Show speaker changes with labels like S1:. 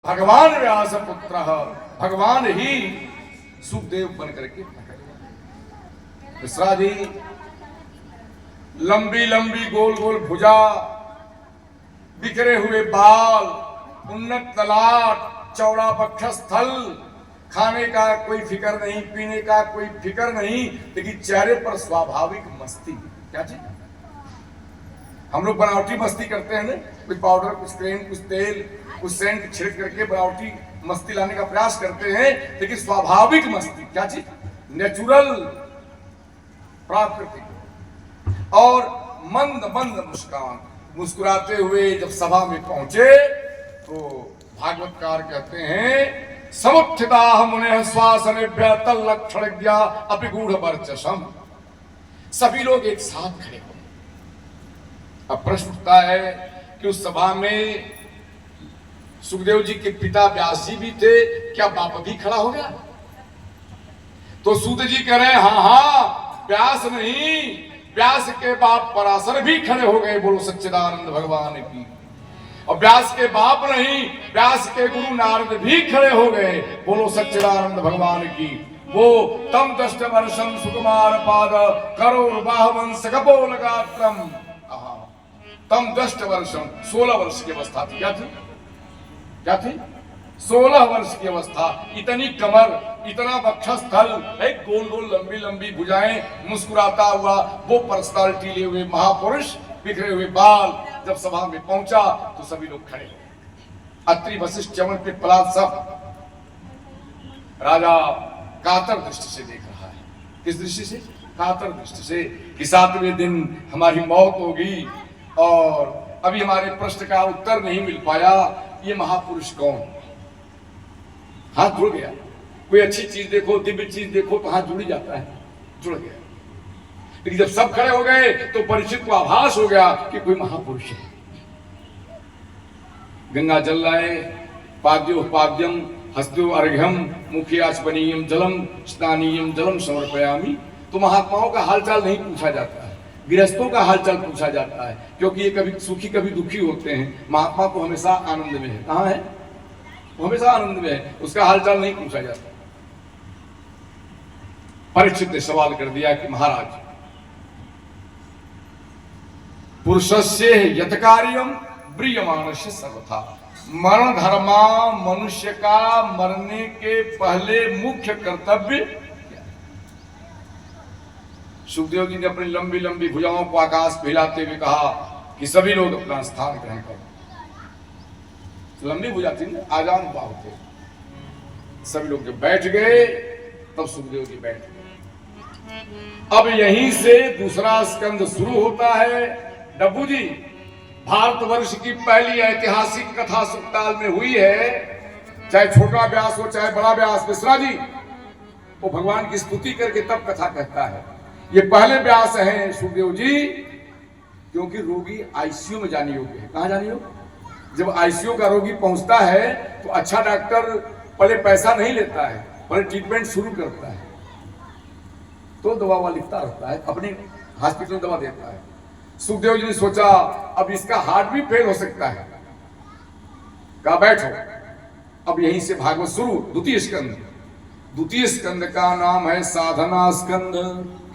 S1: भगवान व्यास पुत्र भगवान ही सुखदेव बन करके मिश्रा जी लंबी लंबी गोल गोल भुजा, बिखरे हुए बाल, उन्नत ललाट, चौड़ा वक्षस्थल, खाने का कोई फिक्र नहीं, पीने का कोई फिक्र नहीं, लेकिन चेहरे पर स्वाभाविक मस्ती। क्या चीज? हम लोग बनावटी मस्ती करते हैं ना, कुछ पाउडर, कुछ क्रीम, कुछ तेल, कुछ सेंट छिड़क करके बनावटी मस्ती लाने का प्रयास करते हैं, लेकिन स्वाभाविक मस्ती। क्या चीज? नेचुरल, प्राकृतिक। और मंद मंद मुस्कान, मुस्कुराते हुए जब सभा में पहुंचे तो भागवतकार कहते हैं समुत्थिता मुने श्वासनेभ्य तल्लक्षणज्ञा अपिगूढ़ वर्चसम। सभी लोग एक साथ खड़े हो। अब प्रश्न उठता है कि उस सभा में सुखदेव जी के पिता व्यास जी भी थे, क्या बाप भी खड़ा हो गया? तो सूत जी कह रहे हैं हाँ हाँ, व्यास नहीं, व्यास के बाप पराशर भी खड़े हो गए। बोलो सच्चिदानंद भगवान की। और व्यास के बाप नहीं, व्यास के गुरु नारद भी खड़े हो गए। बोलो सच्चिदानंद भगवान की। वो तम दष्ट वर्षम सुकुमार पाद करोड़ बाहवंश कपोल गात्रम। तम दष्ट वर्षम, 16 वर्ष की अवस्था थी। क्या थी? क्या थी? 16 वर्ष की अवस्था। इतनी कमर, इतना वक्षस्थल, एक गोल गोल लंबी लंबी भुजाएं, मुस्कुराता हुआ वो पर्सनालिटी लिए हुए महापुरुष, बिखरे हुए बाल, जब सभा में पहुंचा तो सभी लोग खड़े हो। अत्रि वशिष्ठ चमन पे पलाद सब। राजा कातर दृष्टि से देख रहा है। किस दृष्टि से? कातर दृष्टि से कि 7वें दिन हमारी मौत होगी और अभी हमारे प्रश्न का उत्तर नहीं मिल पाया। ये महापुरुष कौन? हाथ जुड़ गया। कोई अच्छी चीज देखो, दिव्य चीज देखो तो हाथ जुड़ ही जाता है, जुड़ गया। लेकिन जब सब खड़े हो गए तो परीक्षित को आभास हो गया कि कोई महापुरुष है। गंगा जल लाए, पाद्यो पाद्यम हस्तो अर्घ्यम मुखे आचमनीयम जलम स्नानीयम जलम समर्पयामि। तो महात्माओं का हालचाल नहीं पूछा जाता है, गृहस्थों का हालचाल पूछा जाता है, क्योंकि ये कभी सुखी कभी दुखी होते हैं। महात्मा तो हमेशा आनंद में है। कहाँ है? वो हमेशा आनंद में है, उसका हालचाल नहीं पूछा जाता। परीक्षित ने सवाल कर दिया कि महाराज, पुरुषस्य यत कार्यम ब्रियमाणस्य सर्वथा। मरण धर्मा मनुष्य का मरने के पहले मुख्य कर्तव्य। सुखदेव जी ने अपनी लंबी लंबी भुजाओं को आकाश में हिलाते हुए कहा कि सभी लोग अपना स्थान ग्रहण करो। लंबी भुजा थी ना, आजान बाहु थे। सभी लोग जब बैठ गए तब सुखदेव जी बैठ गए। अब यहीं से दूसरा स्कंद शुरू होता है। डब्बू जी, भारतवर्ष की पहली ऐतिहासिक कथा सुखताल में हुई है। चाहे छोटा व्यास हो चाहे बड़ा व्यास, मिश्रा जी वो भगवान की स्तुति करके तब कथा कहता है। ये पहले व्यास हैं सुखदेव जी, क्योंकि रोगी आईसीयू में जाने योग्य है। कहां जाने योग्य? जब आईसीयू का रोगी पहुंचता है तो अच्छा डॉक्टर पहले पैसा नहीं लेता है, पहले ट्रीटमेंट शुरू करता है, तो दवा लिखता रहता है, अपने हॉस्पिटल में दवा देता है। सुखदेव जी ने सोचा अब इसका हार्ट भी फेल हो सकता है। कहा बैठो। अब यहीं से भागवत शुरू। द्वितीय स्कंद। द्वितीय स्कंद का नाम है साधना स्कंद।